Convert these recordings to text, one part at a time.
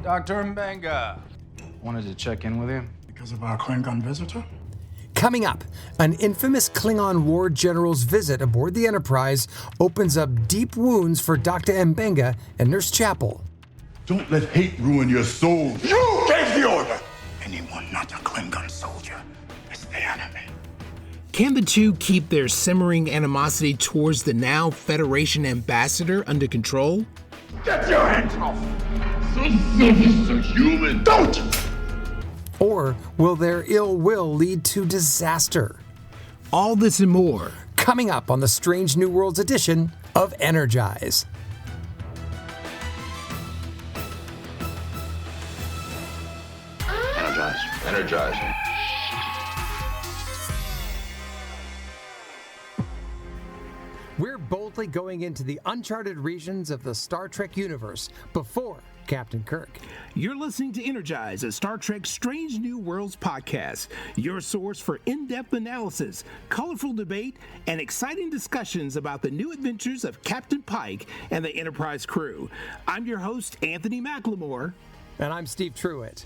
Dr. Embenga. Wanted to check in with you. Because of our Klingon visitor? Coming up, an infamous Klingon War General's visit aboard the Enterprise opens up deep wounds for Dr. Embenga and Nurse Chapel. Don't let hate ruin your soul. You gave the order! Anyone not a Klingon soldier is the enemy. Can the two keep their simmering animosity towards the now Federation ambassador under control? Get your hands off! So selfish, so human! Don't! Or will their ill will lead to disaster? All this and more. Coming up on the Strange New Worlds edition of Energize. Energize. We're boldly going into the uncharted regions of the Star Trek universe before Captain Kirk. You're listening to Energize, a Star Trek Strange New Worlds podcast, your source for in-depth analysis, colorful debate, and exciting discussions about the new adventures of Captain Pike and the Enterprise crew. I'm your host, Anthony McLemore. And I'm Steve Truitt.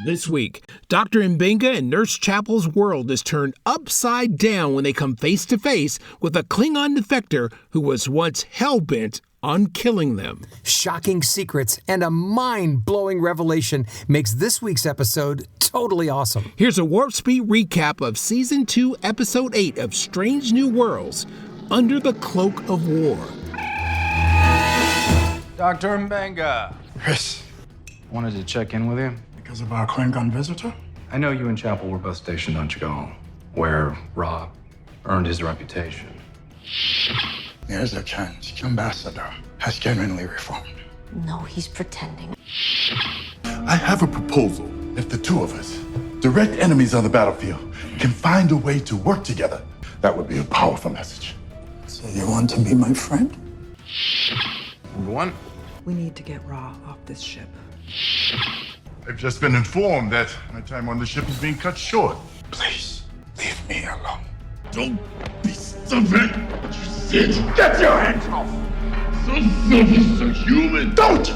This week, Dr. Embenga and Nurse Chapel's world is turned upside down when they come face to face with a Klingon defector who was once hell-bent on killing them. Shocking secrets and a mind-blowing revelation makes this week's episode totally awesome. Here's a Warp Speed recap of Season 2, Episode 8 of Strange New Worlds, Under the Cloak of War. Dr. Embenga. Chris, Wanted to check in with you. because of our Klingon visitor? I know you and Chapel were both stationed on Chagall, where Rob earned his reputation. There's a chance Ambassador has genuinely reformed. No, he's pretending. I have a proposal. If the two of us, direct enemies on the battlefield, can find a way to work together, that would be a powerful message. So you want to be my friend? Number one. We need to get Ra off this ship. I've just been informed that my time on the ship is being cut short. Please, leave me alone. Don't be stupid! You said, get your hands off! So selfish, so human! Don't!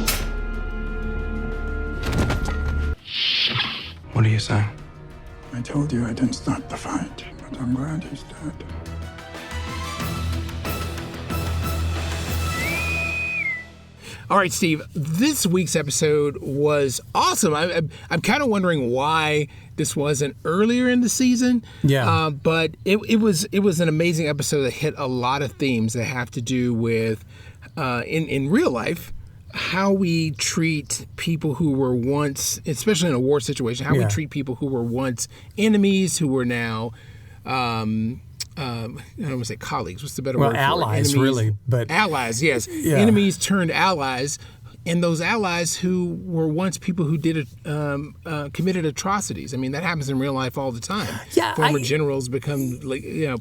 What are you saying? I told you I didn't start the fight, but I'm glad he's dead. All right, Steve, this week's episode was awesome. I'm kind of wondering why this wasn't earlier in the season. Yeah. But it was an amazing episode that hit a lot of themes that have to do with, in real life, how we treat people who were once, especially in a war situation, how we treat people who were once enemies, who were now, I don't want to say colleagues. What's the better word for it? Allies, Enemies, really. But allies, yes. Yeah. Enemies turned allies, and those allies who were once people who did committed atrocities. I mean, that happens in real life all the time. Yeah, Former generals become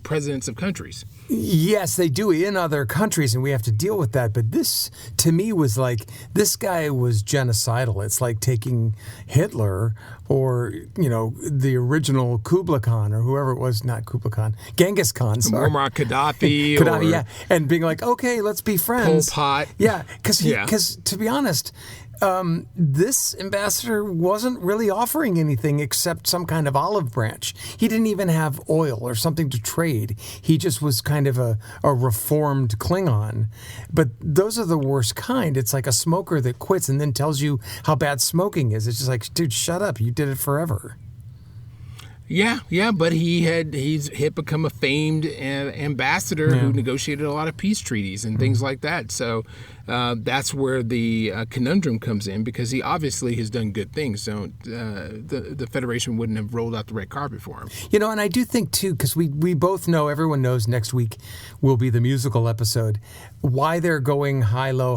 presidents of countries. yes, they do in other countries, and we have to deal with that. But this, to me, was like, this guy was genocidal. It's like taking Hitler or, the original Kublai Khan or whoever it was, not Kublai Khan, Genghis Khan, sorry. Muammar Gaddafi. Gaddafi, or yeah. And being like, okay, let's be friends. Pol Pot. Yeah, because to be honest, this ambassador wasn't really offering anything except some kind of olive branch. He didn't even have oil or something to trade. He just was kind of a reformed Klingon. But those are the worst kind. It's like a smoker that quits and then tells you how bad smoking is. It's just like, dude, shut up. You did it forever. Yeah, but he's become a famed ambassador who negotiated a lot of peace treaties and things like that. So that's where the conundrum comes in, because he obviously has done good things. So the Federation wouldn't have rolled out the red carpet for him. And I do think too, because we both know, everyone knows next week will be the musical episode. Why they're going high, low,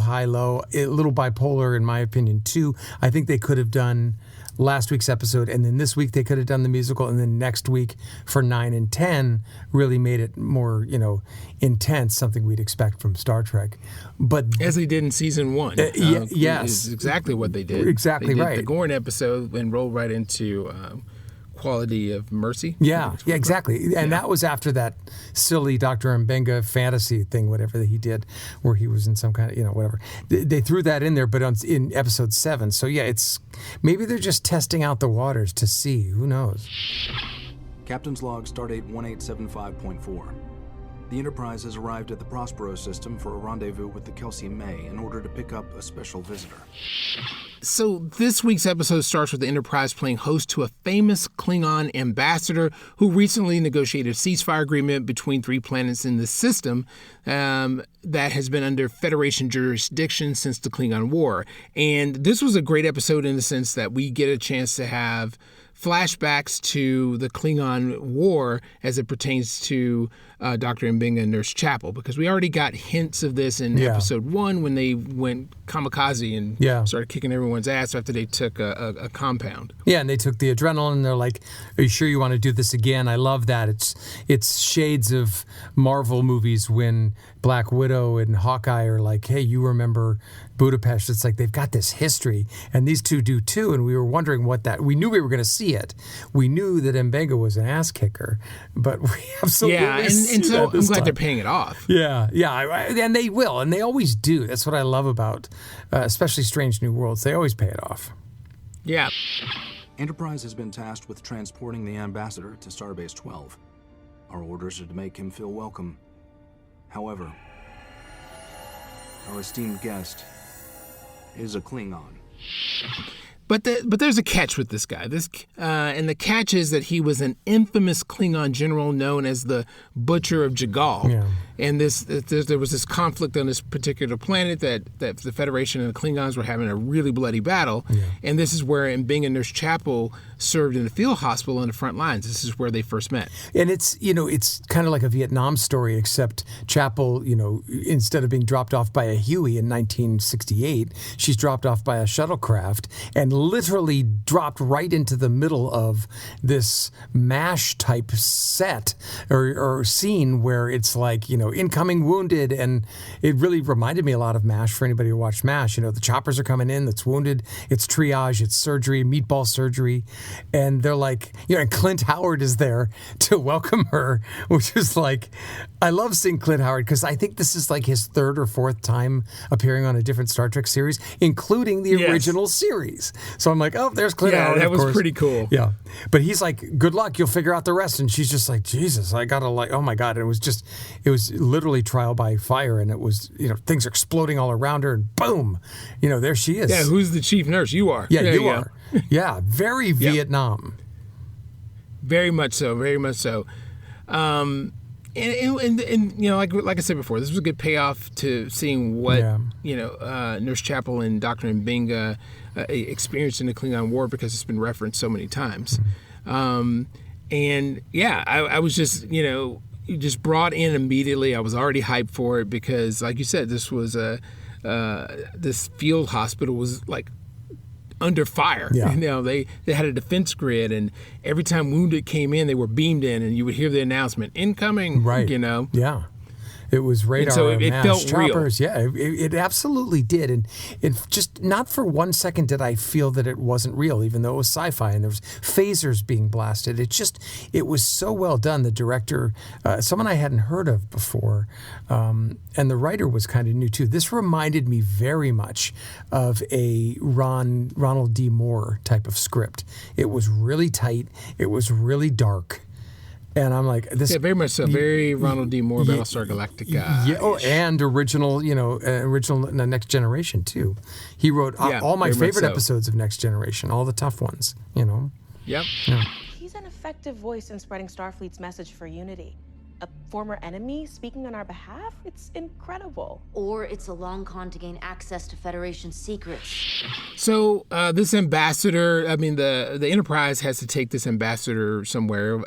a little bipolar in my opinion too. I think they could have done last week's episode, and then this week they could have done the musical, and then next week for 9 and 10 really made it more, intense, something we'd expect from Star Trek. But as they did in season 1. Yes. Is exactly what they did. Exactly they did right. the Gorn episode and rolled right into quality of mercy. Yeah, exactly. And that was after that silly Dr. Embenga fantasy thing, whatever that he did, where he was in some kind of, whatever. They threw that in there, but in episode 7. So yeah, it's maybe they're just testing out the waters to see. Who knows? Captain's log, stardate 1875.4. The Enterprise has arrived at the Prospero system for a rendezvous with the Kelsey May in order to pick up a special visitor. So this week's episode starts with the Enterprise playing host to a famous Klingon ambassador who recently negotiated a ceasefire agreement between 3 planets in the system that has been under Federation jurisdiction since the Klingon War. And this was a great episode in the sense that we get a chance to have flashbacks to the Klingon War as it pertains to Dr. Embenga and Nurse Chapel, because we already got hints of this in episode 1 when they went kamikaze and started kicking everyone's ass after they took a compound. Yeah, and they took the adrenaline and they're like, are you sure you want to do this again? I love that. It's shades of Marvel movies when Black Widow and Hawkeye are like, hey, you remember Budapest? It's like they've got this history, and these two do too, and we were wondering we knew we were going to see it. We knew that Embenga was an ass kicker, but we absolutely and so I'm glad they're paying it off. Yeah, and they will, and they always do. That's what I love about especially Strange New Worlds. They always pay it off. Yeah. Enterprise has been tasked with transporting the ambassador to Starbase 12. Our orders are to make him feel welcome. However, our esteemed guest is a Klingon. But there's a catch with this guy. And the catch is that he was an infamous Klingon general known as the Butcher of Jagal. Yeah. And there was this conflict on this particular planet that the Federation and the Klingons were having a really bloody battle. Yeah. And this is where Embenga and Nurse Chapel served in the field hospital on the front lines. This is where they first met. And it's kind of like a Vietnam story, except Chapel, instead of being dropped off by a Huey in 1968, she's dropped off by a shuttlecraft and literally dropped right into the middle of this MASH type set or scene where it's like, incoming wounded. And it really reminded me a lot of MASH for anybody who watched MASH. The choppers are coming in, that's wounded, it's triage, it's surgery, meatball surgery. And they're like, and Clint Howard is there to welcome her, which is like, I love seeing Clint Howard because I think this is like his 3rd or 4th time appearing on a different Star Trek series, including the original series. So I'm like, oh, there's Clint Howard. Yeah, that was pretty cool. Yeah. But he's like, good luck, you'll figure out the rest. And she's just like, Jesus, I gotta oh my God. And it was literally trial by fire. And it was, things are exploding all around her and boom, there she is. Yeah, who's the chief nurse? You are. Yeah, you are. Yeah, very Vietnam. Very much so, very much so. And like I said before, this was a good payoff to seeing what Nurse Chapel and Dr. Embenga experienced in the Klingon War, because it's been referenced so many times. I was just brought in immediately. I was already hyped for it because, like you said, this was this field hospital was like under fire. Yeah. They had a defense grid, and every time wounded came in, they were beamed in, and you would hear the announcement, incoming, right. Yeah. It was radar, and so it felt choppers. real. Yeah, it absolutely did. And it just, not for one second did I feel that it wasn't real, even though it was sci-fi and there was phasers being blasted. It was so well done. The director, someone I hadn't heard of before, and the writer was kind of new too. This reminded me very much of a Ronald D. Moore type of script. It was really tight. It was really dark. And I'm like, this. Yeah, very much so. Very Ronald D. Moore, Battlestar Galactica. Yeah, and original Next Generation too. He wrote all my favorite episodes of Next Generation, all the tough ones. Yep. Yeah. He's an effective voice in spreading Starfleet's message for unity. A former enemy speaking on our behalf? It's incredible. Or it's a long con to gain access to Federation secrets. So this ambassador, the Enterprise has to take this ambassador somewhere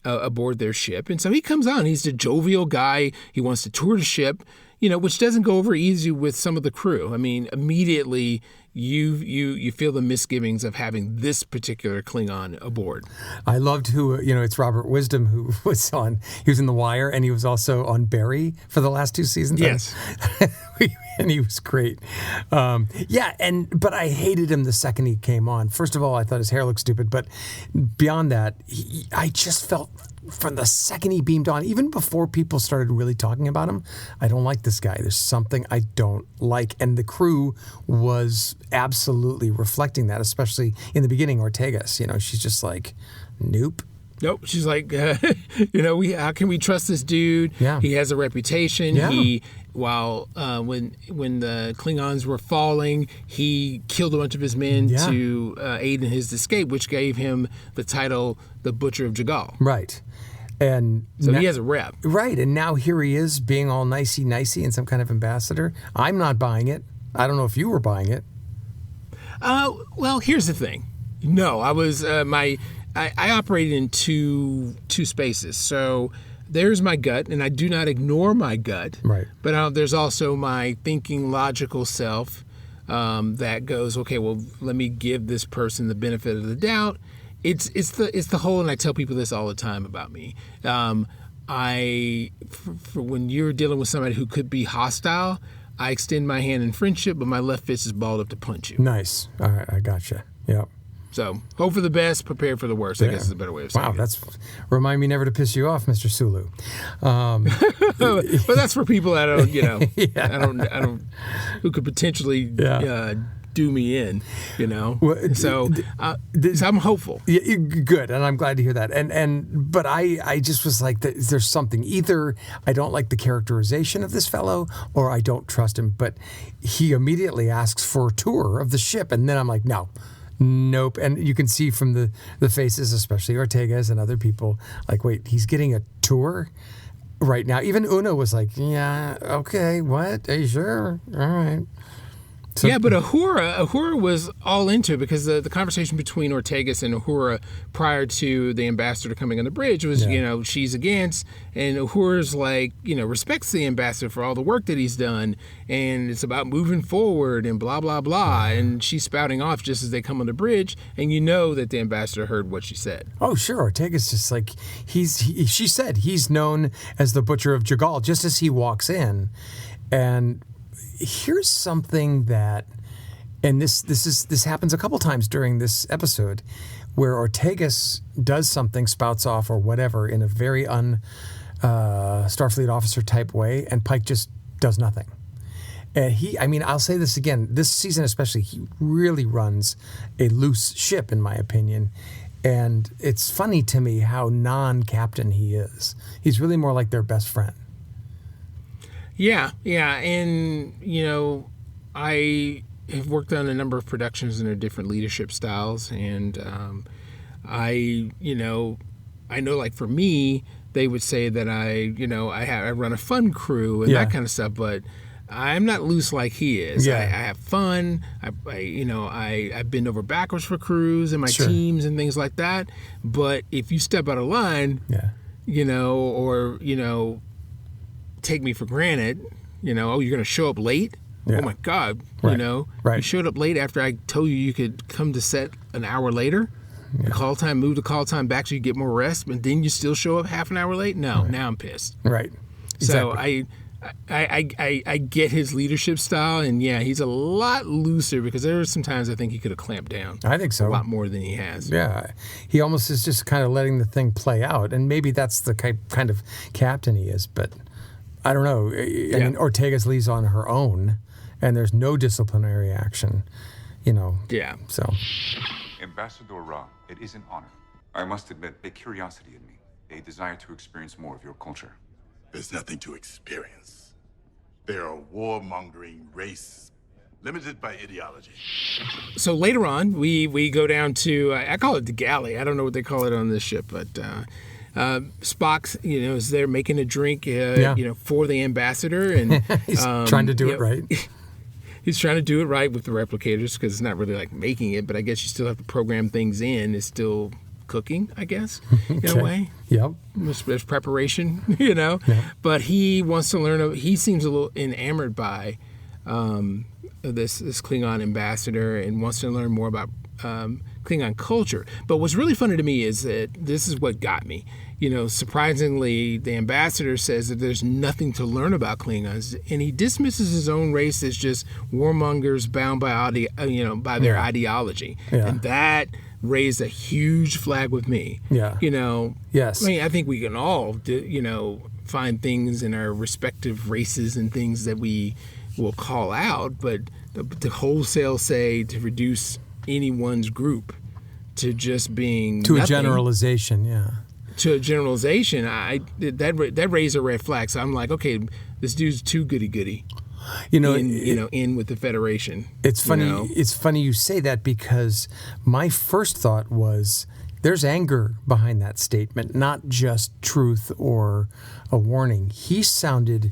aboard their ship. And so he comes on. He's the jovial guy. He wants to tour the ship, which doesn't go over easy with some of the crew. Immediately you feel the misgivings of having this particular Klingon aboard. I loved who, it's Robert Wisdom who was he was in The Wire, and he was also on Barry for the last 2 seasons. Yes. And he was great. But I hated him the second he came on. First of all, I thought his hair looked stupid, but beyond that, I just felt from the second he beamed on, even before people started really talking about him, I don't like this guy. There's something I don't like. And the crew was absolutely reflecting that, especially in the beginning, Ortegas. She's just like, nope. Nope. She's like, how can we trust this dude? Yeah. He has a reputation. Yeah. When the Klingons were falling, he killed a bunch of his men to aid in his escape, which gave him the title, the Butcher of Jagal. Right. And so he has a rep. Right. And now here he is being all nicey and some kind of ambassador. I'm not buying it. I don't know if you were buying it. Well, here's the thing. No, I was I operated in two spaces. So there's my gut, and I do not ignore my gut. Right. But there's also my thinking, logical self that goes, okay, well, let me give this person the benefit of the doubt. It's the whole, and I tell people this all the time about me. For when you're dealing with somebody who could be hostile, I extend my hand in friendship, but my left fist is balled up to punch you. Nice. All right, I gotcha. Yep. So, hope for the best, prepare for the worst, I guess is a better way of saying it. Wow, remind me never to piss you off, Mr. Sulu. But that's for people that I don't, who could potentially do me in, So I'm hopeful. Yeah, good, and I'm glad to hear that. But I just was like, there's something. Either I don't like the characterization of this fellow, or I don't trust him. But he immediately asks for a tour of the ship, and then I'm like, nope. And you can see from the faces, especially Ortega's and other people, like, wait, he's getting a tour right now. Even Una was like, yeah, okay, what? Are you sure? All right. So, yeah, but Uhura was all into it, because the conversation between Ortegas and Uhura prior to the ambassador coming on the bridge was, she's against, and Uhura's like, respects the ambassador for all the work that he's done, and it's about moving forward and blah, blah, blah, and she's spouting off just as they come on the bridge, and that the ambassador heard what she said. Oh, sure. Ortega's just like, she said he's known as the Butcher of Jagal just as he walks in, and here's something that, and this happens a couple times during this episode, where Ortegas does something, spouts off or whatever in a very Starfleet officer type way, and Pike just does nothing. And I'll say this again, this season especially, he really runs a loose ship, in my opinion. And it's funny to me how non-captain he is. He's really more like their best friend. Yeah, and I have worked on a number of productions in their different leadership styles, and I know, like for me, they would say that I run a fun crew and that kind of stuff, but I'm not loose like he is. Yeah. I have fun. I bend over backwards for crews and my teams and things like that. But if you step out of line, or take me for granted, you're going to show up late. Yeah. Oh my God, Right. You showed up late after I told you could come to set an hour later. Yeah. Move the call time back so you get more rest, but then you still show up half an hour late. No, now I'm pissed. Right. Exactly. So I get his leadership style, and he's a lot looser, because there are some times I think he could have clamped down. I think so. A lot more than he has. Yeah, he almost is just kind of letting the thing play out, and maybe that's the kind of captain he is. But I don't know. I mean, Ortegas leaves on her own, and there's no disciplinary action. Yeah. So, Ambassador Ra, it is an honor. I must admit a curiosity in me, a desire to experience more of your culture. There's nothing to experience. They are a warmongering race, limited by ideology. So later on, we go down to, I call it the galley. I don't know what they call it on this ship, but Spock, is there making a drink, for the ambassador, and he's trying to do it right. He's trying to do it right with the replicators, because it's not really like making it, but I guess you still have to program things in. It's still cooking, I guess, in a way. Yep. There's preparation, But he wants to learn. He seems a little enamored by this Klingon ambassador and wants to learn more about Klingon culture. But what's really funny to me is that this is what got me. Surprisingly, the ambassador says that there's nothing to learn about Klingons, and he dismisses his own race as just warmongers bound by by their ideology, and that raised a huge flag with me. Yeah. Yes. I mean, I think we can all, find things in our respective races and things that we will call out, but to wholesale say to reduce anyone's group to just being to nothing, a generalization, to a generalization, that raised a red flag. So I'm like, okay, this dude's too goody-goody. In with the Federation. It's funny. It's funny you say that, because my first thought was there's anger behind that statement, not just truth or a warning. He sounded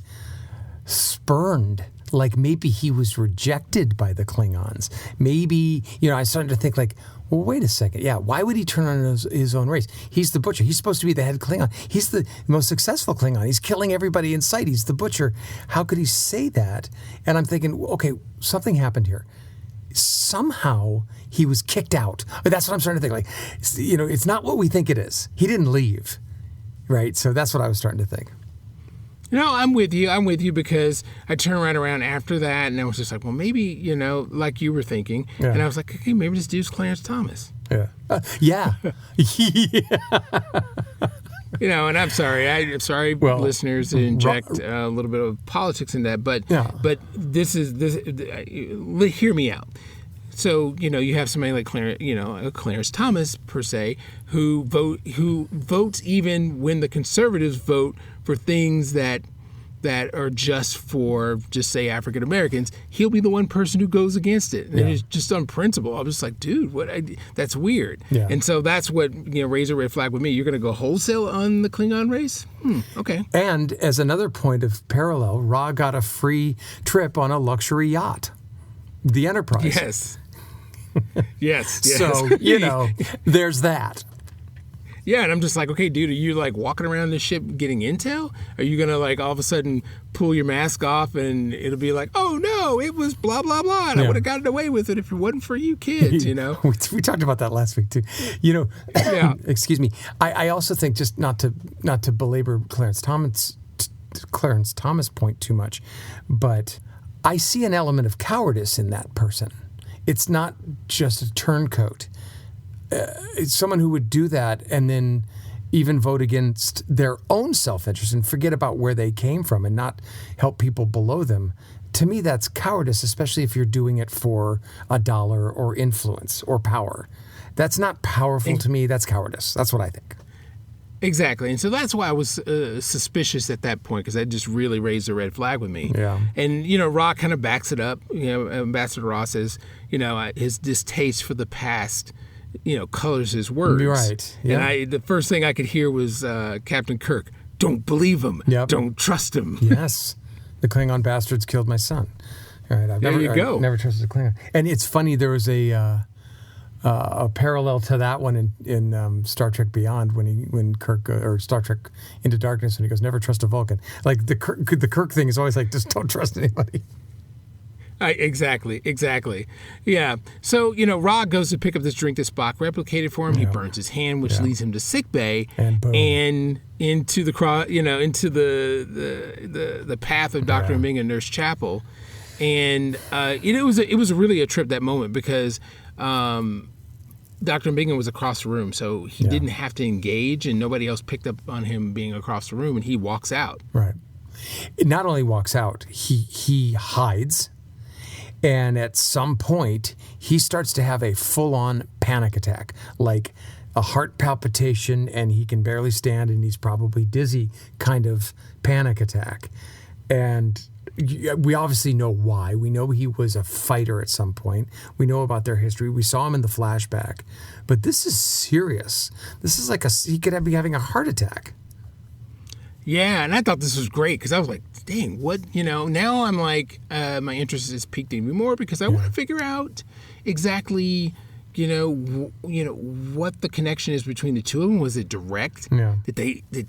spurned, like maybe he was rejected by the Klingons. Maybe, I started to think like, well, wait a second. Yeah, why would he turn on his own race? He's the butcher. He's supposed to be the head Klingon. He's the most successful Klingon. He's killing everybody in sight. He's the butcher. How could he say that? And I'm thinking, okay, something happened here. Somehow he was kicked out. That's what I'm starting to think. Like, it's not what we think it is. He didn't leave, right? So that's what I was starting to think. I'm with you because I turned around after that, and I was just like, well, maybe, like you were thinking. Yeah. And I was like, okay, maybe this dude's Clarence Thomas. Yeah. Yeah. And I'm sorry, listeners, to inject a little bit of politics in that, but hear me out. So, you have somebody like Clarence Thomas, per se, who votes even when the conservatives vote for things that are just for, just say, African Americans. He'll be the one person who goes against it. And it's just on principle. I'm just like, dude, that's weird. Yeah. And so that's what, raised a red flag with me. You're going to go wholesale on the Klingon race? Okay. And as another point of parallel, Ra got a free trip on a luxury yacht, the Enterprise. Yes. Yes. So, there's that. Yeah, and I'm just like, okay, dude, are you like walking around the ship getting intel? Are you going to like all of a sudden pull your mask off and it'll be like, oh no, it was blah, blah, blah, and I would have gotten away with it if it wasn't for you kids, We talked about that last week too. Excuse me. I also think, just not to belabor Clarence Thomas point too much, but I see an element of cowardice in that person. It's not just a turncoat. It's someone who would do that and then even vote against their own self-interest and forget about where they came from and not help people below them. To me, that's cowardice, especially if you're doing it for $1 or influence or power. That's not powerful to me. That's cowardice. That's what I think. Exactly. And so that's why I was suspicious at that point, because that just really raised a red flag with me. Yeah. And, Ra kind of backs it up. Ambassador Ra says, his distaste for the past, colors his words. Right. Yeah. And the first thing I could hear was Captain Kirk, don't believe him. Yep. Don't trust him. Yes. The Klingon bastards killed my son. All right. I've never trusted a Klingon. And it's funny, there was a parallel to that one in Star Trek Beyond when Kirk or Star Trek Into Darkness, when he goes, never trust a Vulcan. Like the Kirk thing is always like, just don't trust anybody. Exactly. Yeah. So, Ra goes to pick up this drink that Spock replicated for him. Yeah. He burns his hand, which leads him to sickbay and into the into the path of Dr. Embenga and Nurse Chapel. And it was really a trip, that moment, because Dr. Embenga was across the room, so he didn't have to engage, and nobody else picked up on him being across the room, and he walks out. Right. It not only walks out, he hides. And at some point, he starts to have a full-on panic attack, like a heart palpitation, and he can barely stand, and he's probably dizzy kind of panic attack. And we obviously know why. We know he was a fighter at some point. We know about their history. We saw him in the flashback. But this is serious. This is like he could be having a heart attack. Yeah, and I thought this was great, because I was like, dang, what, now I'm like, my interest is piqued even more, because I want to figure out exactly, what the connection is between the two of them. Was it direct? Yeah. Did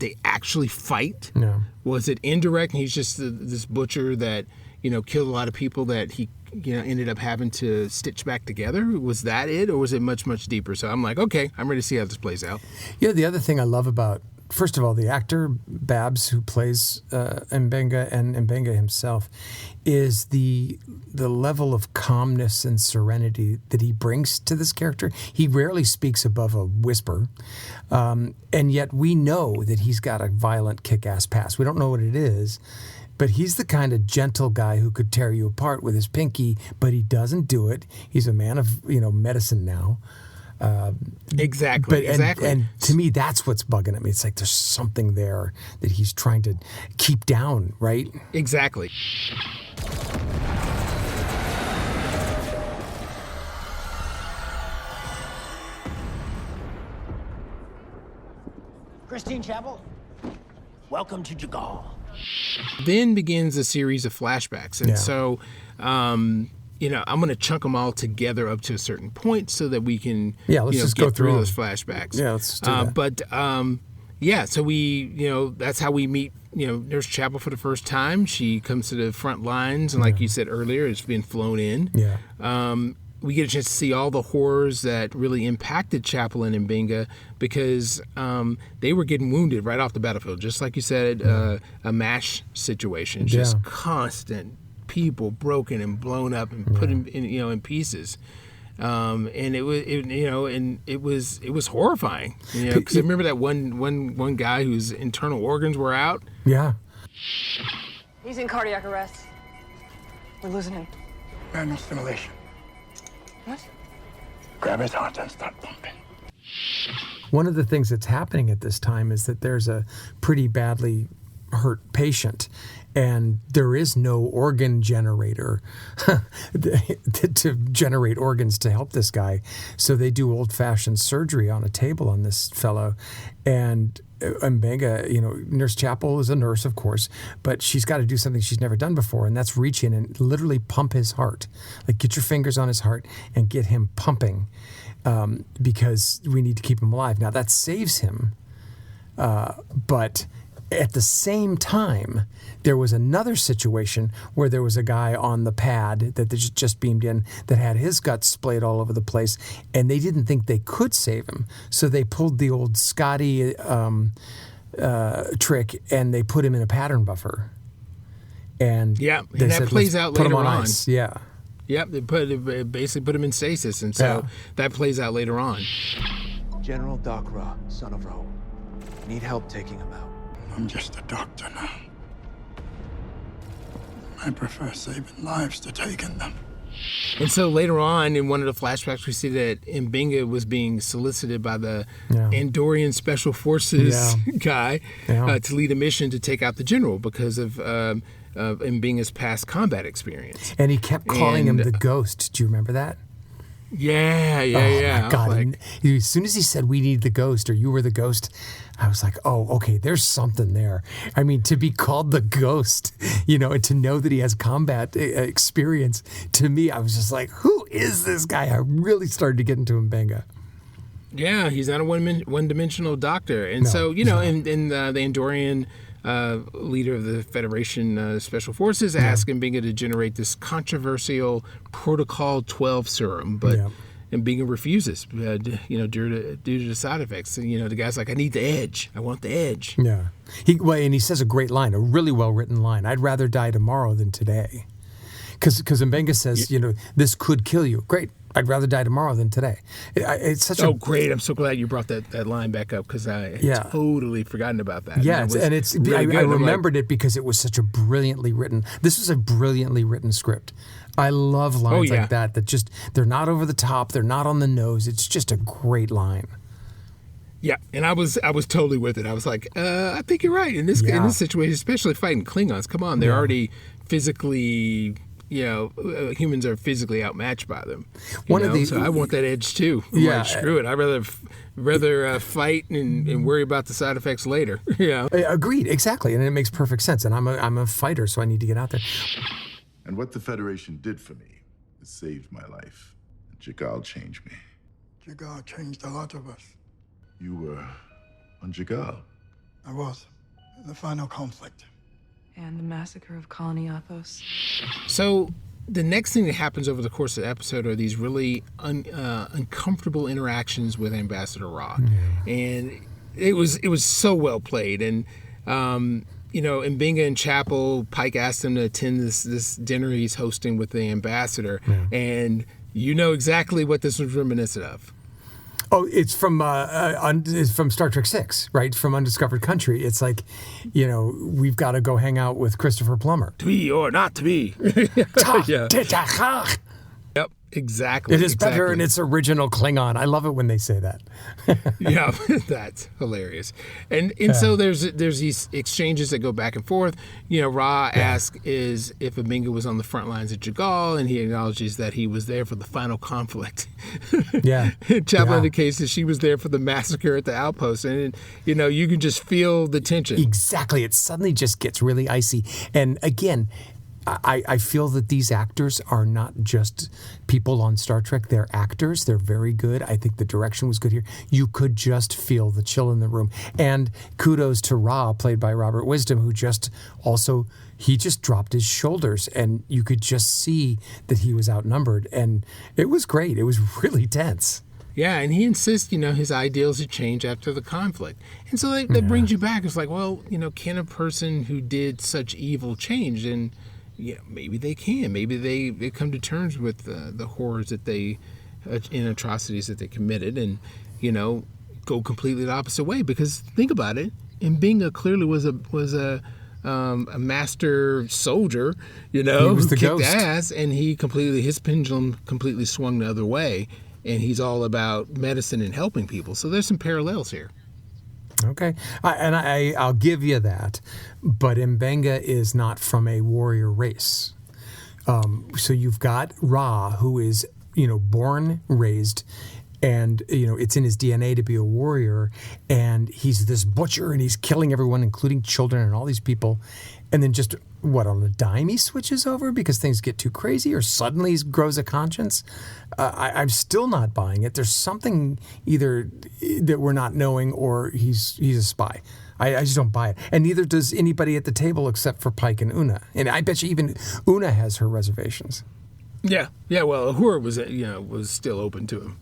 they actually fight? No. Was it indirect, and he's just this butcher that, killed a lot of people that he, ended up having to stitch back together? Was that it, or was it much, much deeper? So I'm like, okay, I'm ready to see how this plays out. The other thing I love about, first of all, the actor Babs, who plays Embenga, and Embenga himself, is the level of calmness and serenity that he brings to this character. He rarely speaks above a whisper, and yet we know that he's got a violent, kick-ass past. We don't know what it is, but he's the kind of gentle guy who could tear you apart with his pinky, but he doesn't do it. He's a man of medicine now. Exactly. And to me, that's what's bugging at me. It's like there's something there that he's trying to keep down, right? Exactly. Christine Chapel, welcome to Jagal. Then begins a series of flashbacks. And so, I'm going to chunk them all together up to a certain point so that we can let's just get go through those flashbacks. Yeah, let's do that. So we, that's how we meet, Nurse Chapel for the first time. She comes to the front lines, and like you said earlier, it's been flown in. Yeah. We get a chance to see all the horrors that really impacted Chapel and Embenga because they were getting wounded right off the battlefield. Just like you said, a MASH situation, just constant people broken and blown up and put in pieces. And it was horrifying, because I remember that one guy whose internal organs were out. Yeah. He's in cardiac arrest. We're losing him. Manual stimulation. What? Grab his heart and start pumping. One of the things that's happening at this time is that there's a pretty badly hurt patient, and there is no organ generator to generate organs to help this guy. So they do old-fashioned surgery on a table on this fellow. And Embenga, Nurse Chapel is a nurse, of course, but she's got to do something she's never done before, and that's reach in and literally pump his heart. Like, get your fingers on his heart and get him pumping, because we need to keep him alive. Now, that saves him, but at the same time, there was another situation where there was a guy on the pad that they just beamed in that had his guts splayed all over the place, and they didn't think they could save him. So they pulled the old Scotty trick, and they put him in a pattern buffer. And that said, plays out put later him on on. ice. Yeah. Yep, they basically put him in stasis, and so that plays out later on. General Dakra, son of Ro. Need help taking him out. I'm just a doctor now. I prefer saving lives to taking them. And so later on, in one of the flashbacks, we see that Embenga was being solicited by the Andorian Special Forces guy to lead a mission to take out the general because of Mbenga's past combat experience. And he kept calling him the Ghost. Do you remember that? Yeah. Oh, my God. As soon as he said, we need the Ghost, or you were the Ghost, I was like, oh, okay, there's something there. I mean, to be called the Ghost, and to know that he has combat experience, to me, I was just like, who is this guy? I really started to get into Embenga. Yeah, he's not a one-dimensional doctor. And so, the Andorian leader of the Federation Special Forces asked Embenga to generate this controversial Protocol 12 serum, but Embenga refuses, due to the side effects. The guy's like, I need the edge. I want the edge. Yeah. And he says a great line, a really well-written line. I'd rather die tomorrow than today. Because Embenga says, this could kill you. Great. I'd rather die tomorrow than today. It's such great. I'm so glad you brought that line back up, because I had totally forgotten about that. Yeah, I remembered it because it was such a brilliantly written. This was a brilliantly written script. I love lines like that just, they're not over the top, they're not on the nose. It's just a great line. Yeah, and I was totally with it. I was like, I think you're right in this situation, especially fighting Klingons. Come on, they're already physically. Humans are physically outmatched by them. So I want that edge too. Screw it. I'd rather fight and worry about the side effects later. Agreed. Exactly, and it makes perfect sense. And I'm a fighter, so I need to get out there. And what the Federation did for me, it saved my life. Jagal changed me. Jagal changed a lot of us. You were on Jagal. I was. In the final conflict. And the massacre of Colony Athos. So the next thing that happens over the course of the episode are these really uncomfortable interactions with Ambassador Ra. And it was so well played. And, Embenga and Chapel, Pike asked him to attend this dinner he's hosting with the ambassador. And you know exactly what this was reminiscent of. Oh, it's from Star Trek VI, right? From Undiscovered Country. It's like, we've got to go hang out with Christopher Plummer. To be or not to be. Yep, exactly. It is better in its original Klingon. I love it when they say that. Yeah, that's hilarious. And so there's these exchanges that go back and forth. Ra asks if Embenga was on the front lines at Jagal, and he acknowledges that he was there for the final conflict. Chapel indicates that she was there for the massacre at the outpost, and you can just feel the tension. Exactly. It suddenly just gets really icy. And again, I feel that these actors are not just people on Star Trek. They're actors. They're very good. I think the direction was good here. You could just feel the chill in the room. And kudos to Ra, played by Robert Wisdom, who just dropped his shoulders, and you could just see that he was outnumbered. And it was great. It was really tense. Yeah, and he insists, his ideals had changed after the conflict. And so that brings you back. It's like, well, can a person who did such evil change? And maybe they can. Maybe they come to terms with the horrors that and atrocities that they committed, and go completely the opposite way. Because think about it, Embenga clearly was a master soldier, he was the kicked ghost. ass, and his pendulum completely swung the other way, and he's all about medicine and helping people. So there's some parallels here. Okay, I'll give you that, but Embenga is not from a warrior race. So you've got Ra, who is, born, raised, and, it's in his DNA to be a warrior, and he's this butcher, and he's killing everyone, including children and all these people, and then just, on a dime he switches over because things get too crazy, or suddenly he grows a conscience? I'm still not buying it. There's something either that we're not knowing, or he's a spy. I just don't buy it. And neither does anybody at the table except for Pike and Una. And I bet you even Una has her reservations. Yeah. Well, Uhura was still open to him.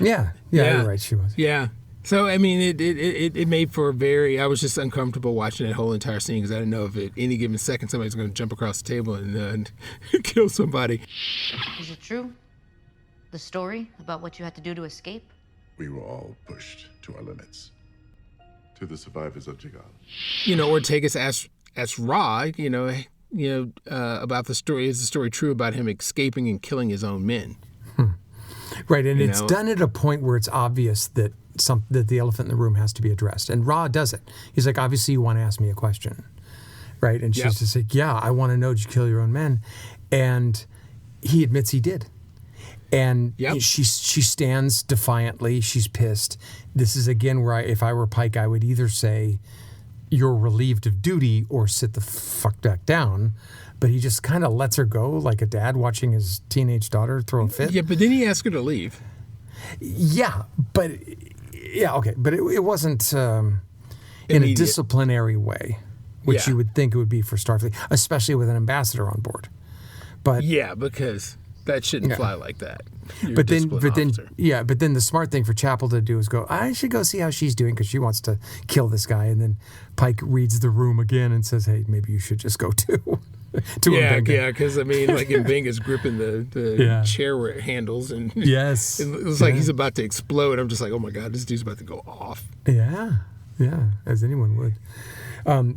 Yeah, you're right. She was. Yeah. So I mean, it made for I was just uncomfortable watching that whole entire scene because I didn't know if at any given second somebody's going to jump across the table and kill somebody. Is it true? The story about what you had to do to escape? We were all pushed to our limits. To the survivors of Jagal. Ortegas asked Ra, about the story. Is the story true about him escaping and killing his own men? Right, and it's done at a point where it's obvious that the elephant in the room has to be addressed. And Ra does it. He's like, obviously you want to ask me a question, right? And she's just like, yeah, I want to know, did you kill your own men? And he admits he did. And she stands defiantly. She's pissed. This is, again, where if I were Pike, I would either say, you're relieved of duty, or sit the fuck back down. But he just kind of lets her go like a dad watching his teenage daughter throw a fit. Yeah, but then he asked her to leave. Yeah, but it wasn't in a disciplinary way, which you would think it would be for Starfleet, especially with an ambassador on board. But because that shouldn't fly like that. But then the smart thing for Chapel to do is go, I should go see how she's doing because she wants to kill this guy. And then Pike reads the room again and says, hey, maybe you should just go too. Because Embenga's gripping the chair handles, and yes, it looks like he's about to explode. I'm just like, oh my god, this dude's about to go off. Yeah, as anyone would.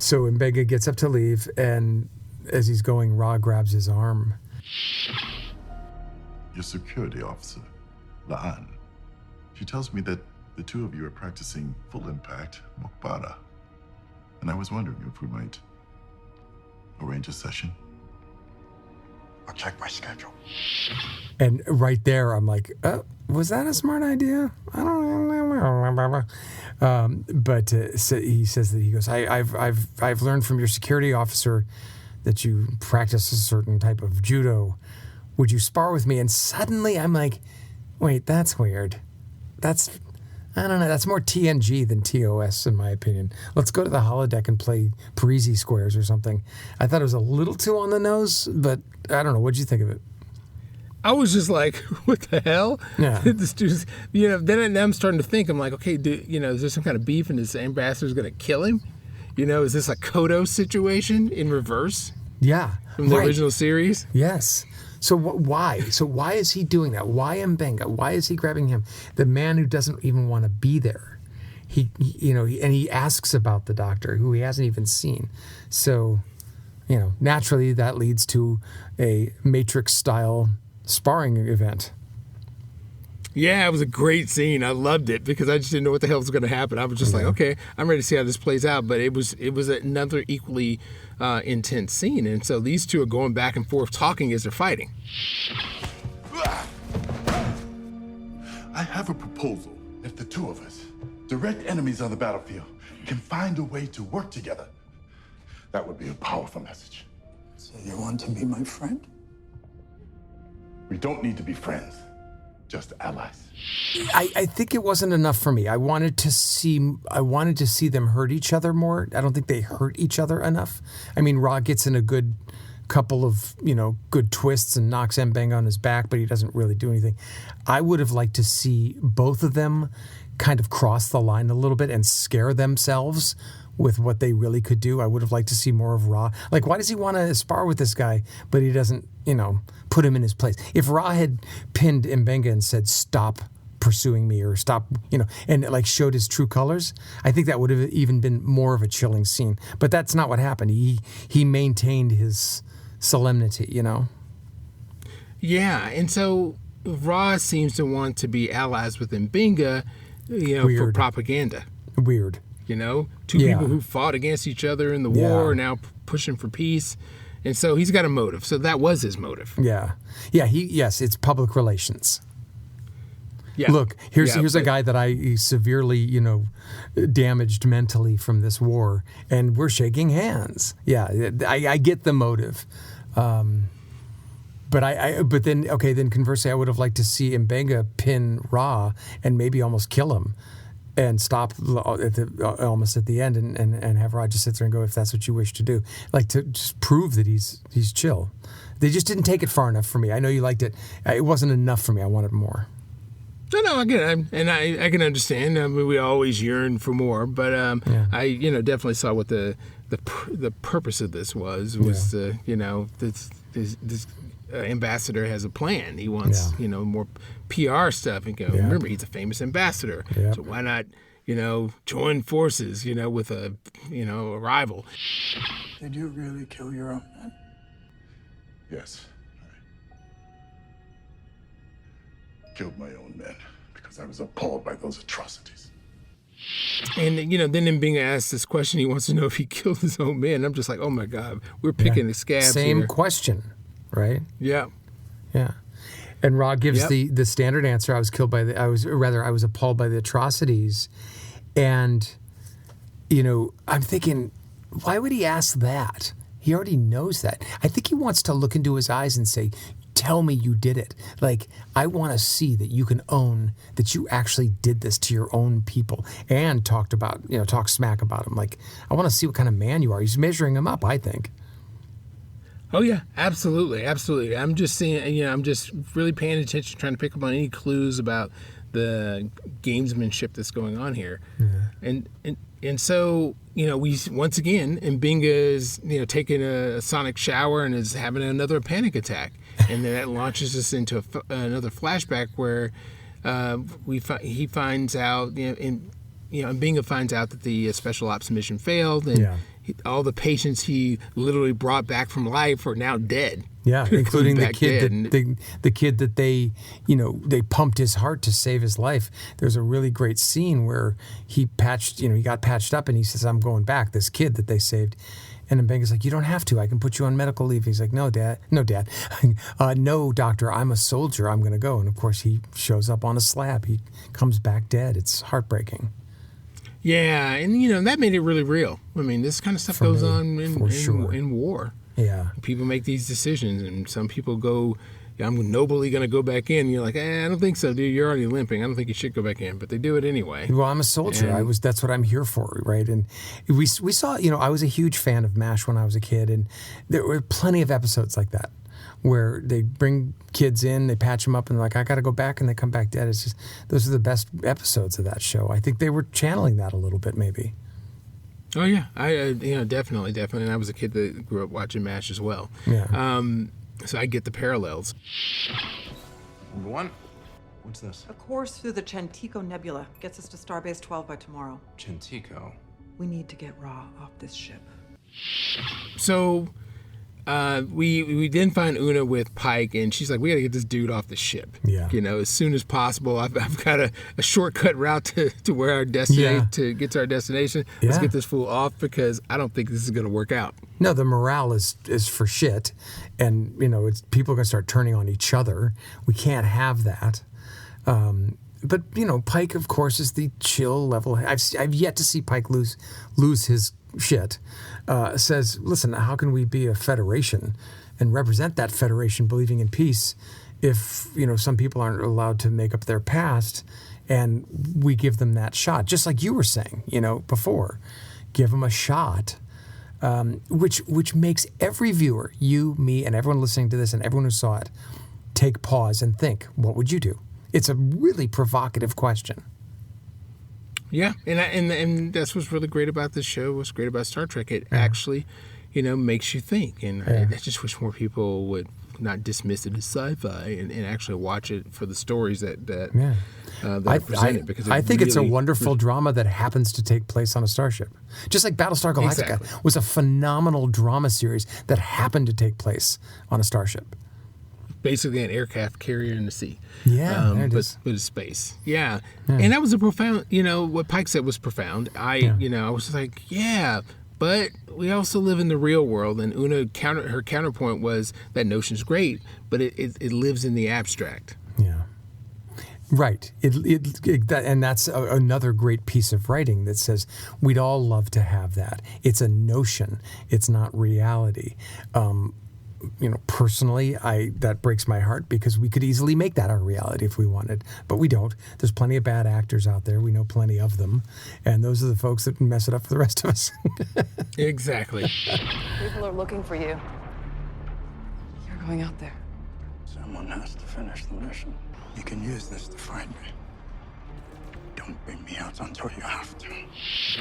So Embenga gets up to leave, and as he's going, Ra grabs his arm. Your security officer, La'an, she tells me that the two of you are practicing full impact Mokbara, and I was wondering if we might arrange a session. I'll check my schedule. And right there, I'm like, was that a smart idea? I don't know. So he says that he goes, I've learned from your security officer that you practice a certain type of judo. Would you spar with me? And suddenly I'm like, wait, that's weird. That's I don't know. That's more TNG than TOS, in my opinion. Let's go to the holodeck and play Parisi squares or something. I thought it was a little too on the nose, but I don't know. What'd you think of it? I was just like, what the hell? Yeah. This dude's, then I'm starting to think, I'm like, okay, is there some kind of beef and this ambassador's going to kill him? Is this a Kodo situation in reverse? Yeah. From the original series? Yes. So why? So why is he doing that? Why Embenga? Why is he grabbing him? The man who doesn't even want to be there. And he asks about the doctor who he hasn't even seen. So, naturally that leads to a Matrix-style sparring event. Yeah, it was a great scene. I loved it because I just didn't know what the hell was going to happen. I was just like, okay, I'm ready to see how this plays out. But it was another equally intense scene. And so these two are going back and forth talking as they're fighting. I have a proposal. If the two of us, direct enemies on the battlefield, can find a way to work together, that would be a powerful message. So you want to be my friend? We don't need to be friends, just allies. I think it wasn't enough for me. I wanted to see them hurt each other more. I don't think they hurt each other enough. I mean, Ra gets in a good couple of, good twists and knocks Embenga on his back, but he doesn't really do anything. I would have liked to see both of them kind of cross the line a little bit and scare themselves with what they really could do. I would have liked to see more of Ra. Like, why does he want to spar with this guy, but he doesn't, put him in his place? If Ra had pinned Embenga and said, stop pursuing me, or stop, and showed his true colors, I think that would have even been more of a chilling scene. But that's not what happened. He maintained his solemnity, Yeah, and so Ra seems to want to be allies with Embenga, for propaganda. Weird. Two people who fought against each other in the war are now pushing for peace. And so he's got a motive. So that was his motive. Yeah. Yeah, it's public relations. Yeah. Look, here's a guy that I severely, damaged mentally from this war, and we're shaking hands. Yeah, I get the motive. But then conversely, I would have liked to see Embenga pin Ra and maybe almost kill him, and stop almost at the end, and have Ra just sit there and go, if that's what you wish to do, like to just prove that he's chill. They just didn't take it far enough for me. I know you liked it. It wasn't enough for me. I wanted more. No, again, I can understand. I mean, we always yearn for more, but I definitely saw what the purpose of this was this ambassador has a plan. He wants more PR stuff, and remember, he's a famous ambassador, so why not join forces with a rival? Did you really kill your own men? Yes. Killed my own men because I was appalled by those atrocities. And then Embenga asks this question. He wants to know if he killed his own men. I'm just like, oh my God, we're picking the scabs. Same here. question, right? Yeah. Yeah. And Ra gives the standard answer. I was appalled by the atrocities, and I'm thinking, why would he ask that? He already knows that. I think he wants to look into his eyes and say, tell me you did it. Like, I want to see that you can own that you actually did this to your own people, and talk smack about him. Like, I want to see what kind of man you are. He's measuring him up, I think. Oh yeah, absolutely. I'm just seeing, I'm just really paying attention, trying to pick up on any clues about the gamesmanship that's going on here. Yeah. And so, we once again, Embenga is, taking a sonic shower and is having another panic attack. And then that launches us into another flashback where he finds out, Embenga finds out that the special ops mission failed, and all the patients he literally brought back from life are now dead. Yeah, including the kid that they pumped his heart to save his life. There's a really great scene where he got patched up, and he says, "I'm going back." This kid that they saved. And Embenga's like, you don't have to. I can put you on medical leave. He's like, no, Dad. No, doctor. I'm a soldier. I'm going to go. And, of course, he shows up on a slab. He comes back dead. It's heartbreaking. Yeah, and, that made it really real. I mean, this kind of stuff goes on in war. Yeah. People make these decisions, and some people go I'm nobly going to go back in. And you're like, I don't think so, dude. You're already limping. I don't think you should go back in. But they do it anyway. Well, I'm a soldier. That's what I'm here for, right? And we saw, I was a huge fan of MASH when I was a kid, and there were plenty of episodes like that where they bring kids in, they patch them up, and they're like, I got to go back, and they come back dead. It's just, those are the best episodes of that show. I think they were channeling that a little bit, maybe. Oh yeah, I definitely. And I was a kid that grew up watching MASH as well. Yeah. So I get the parallels. Number one, what's this? A course through the Chantico Nebula gets us to Starbase 12 by tomorrow. Chantico. We need to get Ra off this ship. So we then find Una with Pike, and she's like, we got to get this dude off the ship. Yeah. As soon as possible. I've got a shortcut route to where our destination, to get to our destination. Let's get this fool off, because I don't think this is going to work out. No, the morale is for shit, and people are going to start turning on each other. We can't have that. But Pike, of course, is the chill level. I've yet to see Pike lose his shit. Says, listen, how can we be a federation and represent that federation, believing in peace, if some people aren't allowed to make up their past, and we give them that shot, just like you were saying, before, give them a shot. Which makes every viewer, you, me, and everyone listening to this, and everyone who saw it, take pause and think, what would you do? It's a really provocative question. Yeah, and that's what's really great about this show, what's great about Star Trek. It actually, makes you think. And I just wish more people would not dismiss it as sci-fi and actually watch it for the stories that are presented. Because I think it's a wonderful drama that happens to take place on a starship. Just like Battlestar Galactica was a phenomenal drama series that happened to take place on a starship. Basically an aircraft carrier in the sea. Yeah, but it's space. Yeah. And that was a profound, what Pike said was profound. I was just like, yeah, but we also live in the real world. And Una, her counterpoint was that notion's great, but it lives in the abstract. Yeah. Right. And that's another great piece of writing that says we'd all love to have that. It's a notion. It's not reality. Personally, that breaks my heart, because we could easily make that our reality if we wanted, but we don't. There's plenty of bad actors out there. We know plenty of them, and those are the folks that mess it up for the rest of us. Exactly. People are looking for you. You're going out there. Someone has to finish the mission. You can use this to find me. Don't bring me out until you have to.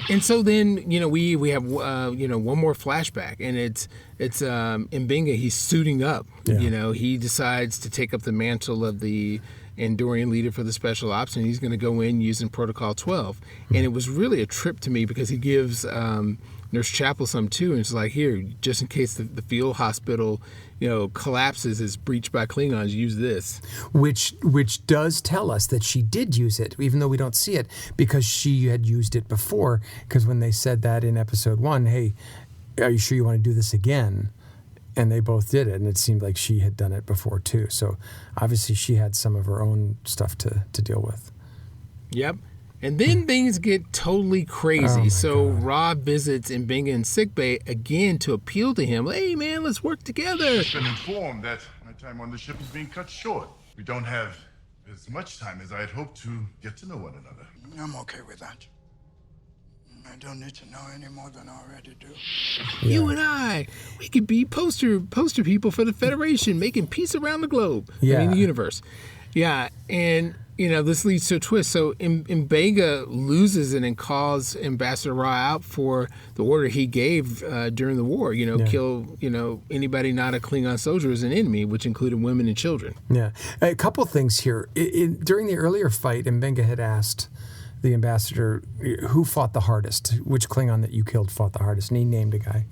And so then, we have one more flashback, and it's Embenga. He's suiting up. Yeah. He decides to take up the mantle of the Andorian leader for the special ops, and he's going to go in using Protocol 12. And it was really a trip to me, because he gives Nurse Chapel some too, and it's like, here, just in case the field hospital collapses, is breached by Klingons, use this. Which does tell us that she did use it, even though we don't see it, because she had used it before. Because when they said that in episode 1, hey, are you sure you want to do this again? And they both did it, and it seemed like she had done it before too. So obviously she had some of her own stuff to deal with. Yep. And then things get totally crazy. So Rob visits Embenga in sickbay again to appeal to him. Hey, man, let's work together. I've been informed that my time on the ship is being cut short. We don't have as much time as I had hoped to get to know one another. I'm okay with that. I don't need to know any more than I already do. Yeah. You and I, we could be poster people for the Federation, making peace around the globe. Yeah. I mean, the universe. Yeah, and this leads to a twist. So Embenga loses it and calls Ambassador Ra out for the order he gave during the war. Kill anybody not a Klingon soldier as an enemy, which included women and children. Yeah, a couple things here. During the earlier fight, Embenga had asked the ambassador who fought the hardest, which Klingon that you killed fought the hardest, and he named a guy.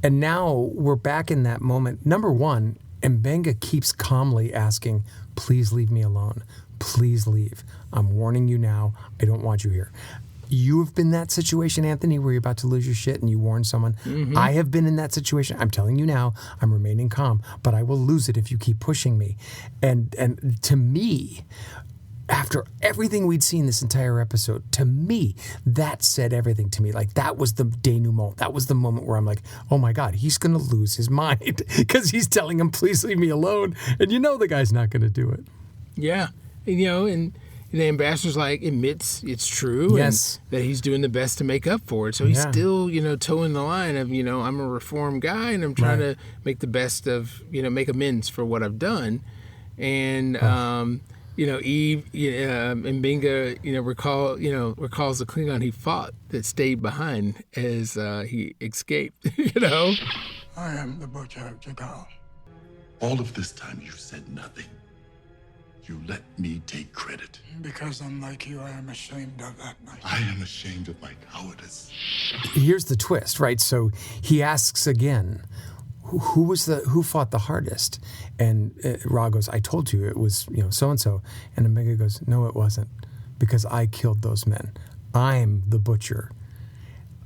And now we're back in that moment. Number one, Embenga keeps calmly asking, please leave me alone. Please leave. I'm warning you now. I don't want you here. You have been in that situation, Anthony, where you're about to lose your shit and you warn someone. Mm-hmm. I have been in that situation. I'm telling you now, I'm remaining calm, but I will lose it if you keep pushing me. And to me, after everything we'd seen this entire episode, to me, that said everything to me. Like, that was the denouement. That was the moment where I'm like, oh my God, he's going to lose his mind because he's telling him, please leave me alone. And you know the guy's not going to do it. Yeah. And the ambassador's like, admits it's true. Yes. And that he's doing the best to make up for it. So he's still, towing the line of, I'm a reformed guy and I'm trying to make the best of, make amends for what I've done. And, Eve, Embenga, recalls the Klingon he fought that stayed behind as he escaped, I am the Butcher of Jagal. All of this time you said nothing. You let me take credit. Because unlike you, I am ashamed of that night. I am ashamed of my cowardice. Here's the twist, right? So he asks again, who fought the hardest? And Ra goes, I told you it was, so-and-so. And Embenga goes, no, it wasn't, because I killed those men. I'm the butcher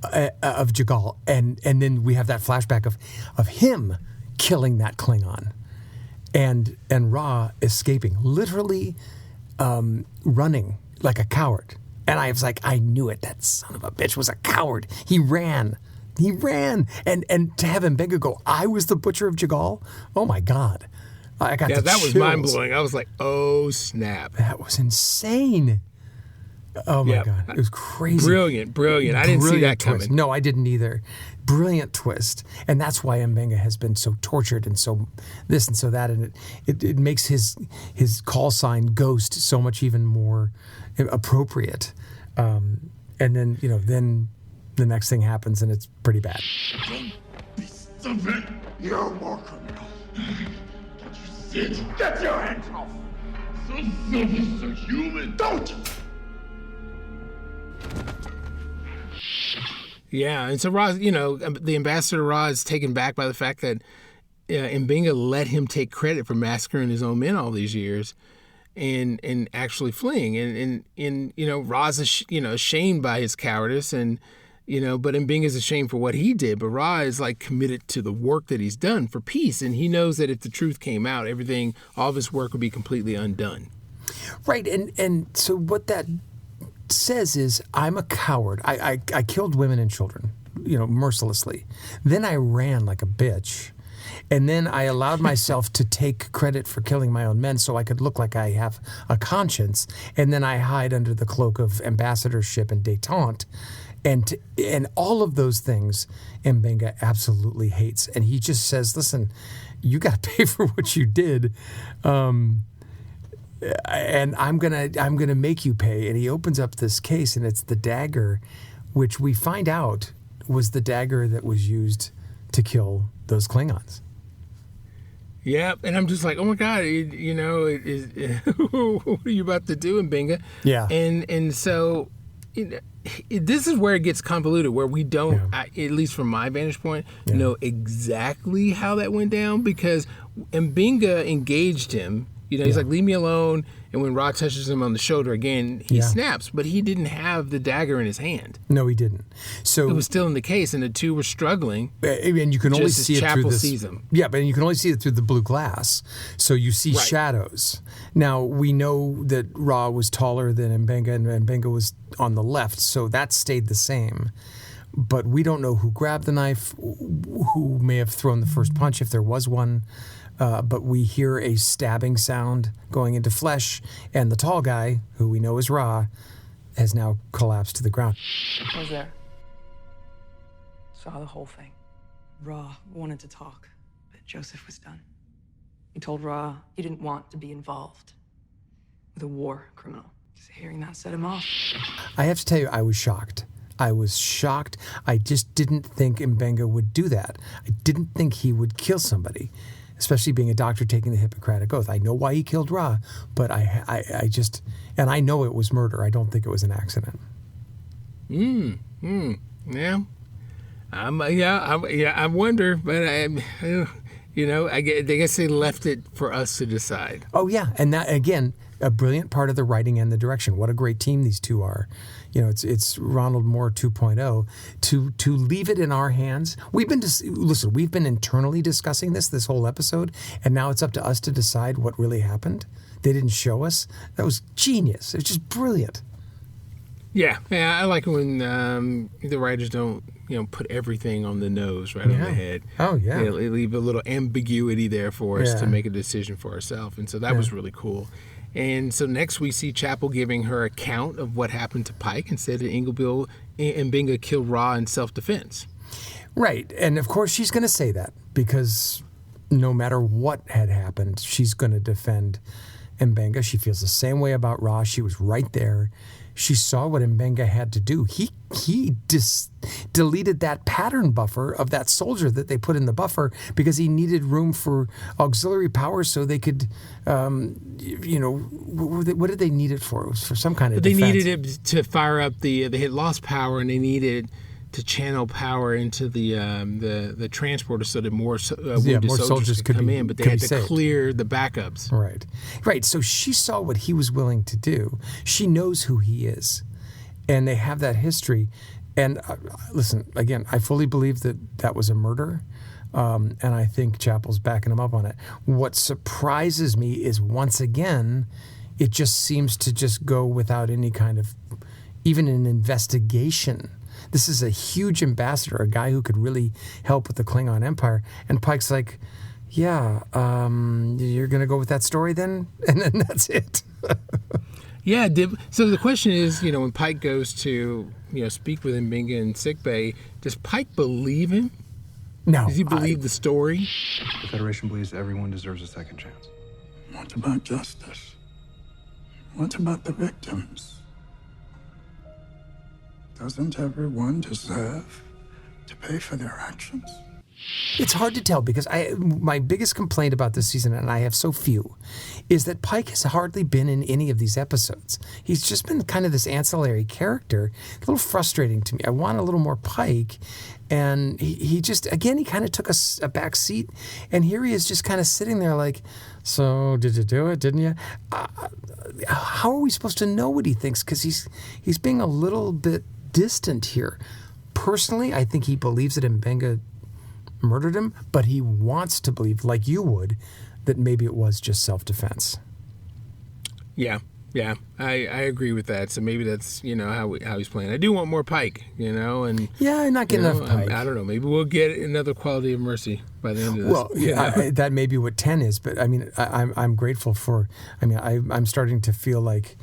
of Jagal. And then we have that flashback of him killing that Klingon and Ra escaping, literally running like a coward. And I was like, I knew it. That son of a bitch was a coward. He ran. And to have Embenga go, I was the butcher of Jagal? Oh, my God. I got the that was chills. mind-blowing. I was like, oh, snap. That was insane. Oh, my God. It was crazy. Brilliant. I didn't see that coming. Twist. No, I didn't either. Brilliant twist. And that's why Embenga has been so tortured and so this and so that. And it makes his call sign Ghost so much even more appropriate. And then, then the next thing happens and it's pretty bad. Don't be stupid. You're a war criminal. Can't you see it? Get your hands off. So selfish, so human. Don't! Yeah, and so Ra, the ambassador Ra is taken back by the fact that Embenga let him take credit for massacring his own men all these years, and actually fleeing, and Ra's ashamed by his cowardice, and but Embenga's ashamed for what he did, but Ra is like committed to the work that he's done for peace, and he knows that if the truth came out, all of his work would be completely undone. Right, and so what that says is, I'm a coward. I killed women and children, mercilessly. Then I ran like a bitch. And then I allowed myself to take credit for killing my own men so I could look like I have a conscience. And then I hide under the cloak of ambassadorship and détente. And all of those things Embenga absolutely hates. And he just says, listen, you got to pay for what you did. And I'm gonna make you pay. And he opens up this case, and it's the dagger, which we find out was the dagger that was used to kill those Klingons. Yeah, and I'm just like, oh my God, what are you about to do, Embenga? Yeah, and so this is where it gets convoluted, where we don't, at least from my vantage point, know exactly how that went down, because Embenga engaged him. He's like, leave me alone. And when Ra touches him on the shoulder again, he snaps. But he didn't have the dagger in his hand. No, he didn't. So it was still in the case, and the two were struggling. And you can only see it through this. Sees him. Yeah, but you can only see it through the blue glass. So you see shadows. Now, we know that Ra was taller than Embenga, and Embenga was on the left. So that stayed the same. But we don't know who grabbed the knife, who may have thrown the first punch, if there was one. But we hear a stabbing sound going into flesh, and the tall guy, who we know is Ra, has now collapsed to the ground. I was there. Saw the whole thing. Ra wanted to talk, but Joseph was done. He told Ra he didn't want to be involved with a war criminal. So hearing that set him off. I have to tell you, I was shocked. I just didn't think Embenga would do that. I didn't think he would kill somebody, especially being a doctor taking the Hippocratic Oath. I know why he killed Ra, but I just, and I know it was murder. I don't think it was an accident. Yeah. I wonder, but I guess they left it for us to decide. Oh yeah, and that again, a brilliant part of the writing and the direction. What a great team these two are. You know, it's Ronald Moore 2.0. To leave it in our hands. We've been internally discussing this whole episode, and now it's up to us to decide what really happened. They didn't show us. That was genius. It was just brilliant. Yeah, I like it when the writers don't, put everything on the nose, right on the head. Oh, yeah. They leave a little ambiguity there for us to make a decision for ourselves. And so that was really cool. And so next we see Chapel giving her account of what happened to Pike and said that Embenga killed Ra in self-defense. Right. And of course she's going to say that because no matter what had happened, she's going to defend Embenga. She feels the same way about Ra. She was right there. She saw what Embenga had to do. He deleted that pattern buffer of that soldier that they put in the buffer because he needed room for auxiliary power so they could, what did they need it for? It was for some kind of defense. They needed it to fire up they had lost power and they needed to channel power into the transporter so that more wounded soldiers could come in, but they had to clear the backups. Right. So she saw what he was willing to do. She knows who he is, and they have that history. And listen, again, I fully believe that was a murder, and I think Chapel's backing him up on it. What surprises me is once again, it just seems to just go without any kind of even an investigation. This is a huge ambassador, a guy who could really help with the Klingon Empire. And Pike's like, yeah, you're going to go with that story then? And then that's it. Yeah. So the question is, when Pike goes to, speak with Embenga in sickbay, does Pike believe him? No. Does he believe the story? The Federation believes everyone deserves a second chance. What about justice? What about the victims? Doesn't everyone deserve to pay for their actions? It's hard to tell because my biggest complaint about this season, and I have so few, is that Pike has hardly been in any of these episodes. He's just been kind of this ancillary character. A little frustrating to me. I want a little more Pike. And he just, again, he kind of took a back seat. And here he is just kind of sitting there like, so did you do it, didn't you? How are we supposed to know what he thinks? Because he's being a little bit distant here. Personally, I think he believes that Embenga murdered him, but he wants to believe, like you would, that maybe it was just self-defense. Yeah, I agree with that. So maybe that's how he's playing. I do want more Pike, and yeah, I'm not getting enough Pike. I don't know. Maybe we'll get another Quality of Mercy by the end of this. Well, yeah, that may be what 10 is, but I mean, I'm grateful for. I mean, I'm starting to feel like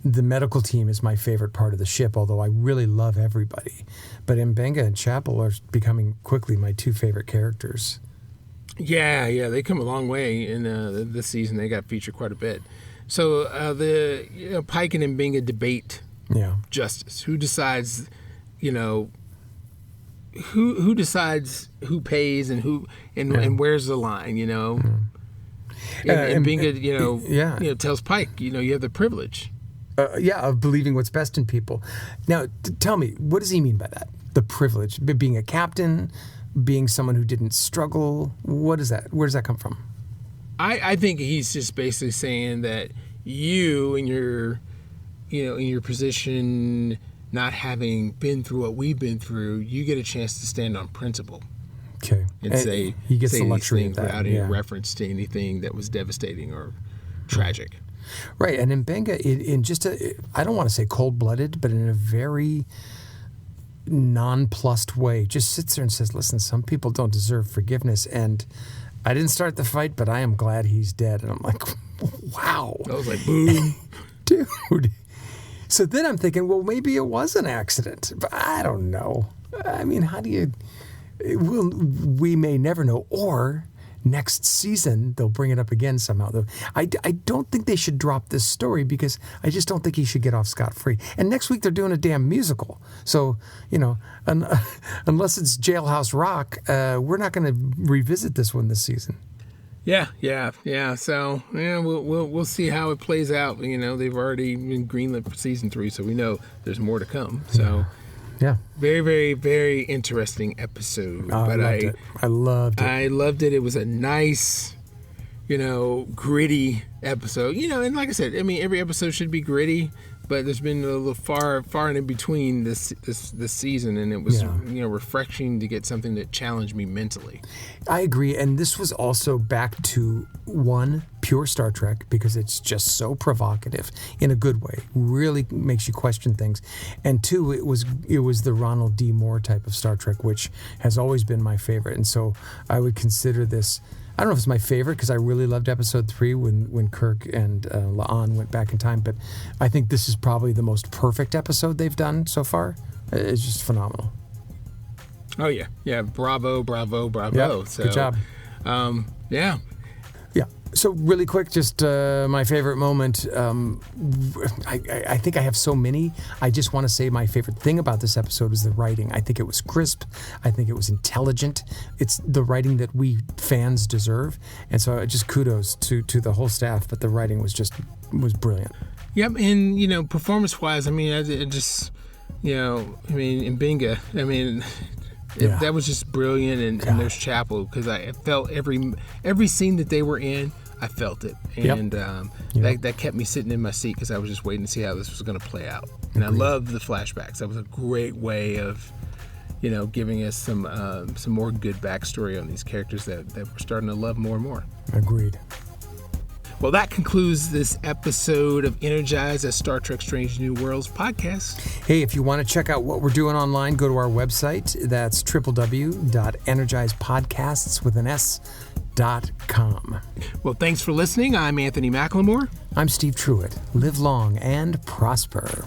the medical team is my favorite part of the ship, although I really love everybody. But Embenga and Chapel are becoming quickly my two favorite characters. Yeah, they come a long way in this season. They got featured quite a bit. So Pike and Embenga debate justice. Who decides, who decides who pays and who and where's the line, And Embenga, tells Pike, you have the privilege. Of believing what's best in people. Now, tell me, what does he mean by that? The privilege, being a captain, being someone who didn't struggle. What is that? Where does that come from? I think he's just basically saying that you in your position, not having been through what we've been through, you get a chance to stand on principle. Okay. And say he gets say the these luxury things of that, without any reference to anything that was devastating or tragic. Right, and Embenga, in just I don't want to say cold-blooded, but in a very nonplussed way, just sits there and says, listen, some people don't deserve forgiveness, and I didn't start the fight, but I am glad he's dead. And I'm like, wow. I was like, boom. Dude. So then I'm thinking, well, maybe it was an accident, but I don't know. I mean, how do you... we may never know, or... next season, they'll bring it up again somehow. I don't think they should drop this story because I just don't think he should get off scot-free. And next week, they're doing a damn musical. So, unless it's Jailhouse Rock, we're not going to revisit this one this season. Yeah. So, we'll see how it plays out. They've already been greenlit for season 3, so we know there's more to come. So... yeah. Very, very, very interesting episode. I loved it. I loved it. It was a nice, gritty episode. And like I said, I mean, every episode should be gritty, but there's been a little far in between this season, and it was refreshing to get something that challenged me mentally. I agree, and this was also back to one, pure Star Trek, because it's just so provocative in a good way, really makes you question things, and two, it was the Ronald D. Moore type of Star Trek, which has always been my favorite, and so I would consider this. I don't know if it's my favorite because I really loved episode 3 when Kirk and La'an went back in time, but I think this is probably the most perfect episode they've done so far. It's just phenomenal. Oh, yeah. Yeah, bravo. Yep, So, good job. Yeah. Yeah. So really quick, just my favorite moment. I think I have so many. I just want to say my favorite thing about this episode is the writing. I think it was crisp. I think it was intelligent. It's the writing that we fans deserve. And so just kudos to the whole staff. But the writing was brilliant. Yep. And, performance-wise, I mean, Embenga, that was just brilliant. And there's Chapel, because I felt every scene that they were in, I felt it, and that kept me sitting in my seat because I was just waiting to see how this was going to play out. And I loved the flashbacks. That was a great way of, giving us some more good backstory on these characters that we're starting to love more and more. Agreed. Well, that concludes this episode of Energize, a Star Trek Strange New Worlds podcast. Hey, if you want to check out what we're doing online, go to our website. That's www.energizepodcasts.com. Well, thanks for listening. I'm Anthony McLemore. I'm Steve Truitt. Live long and prosper.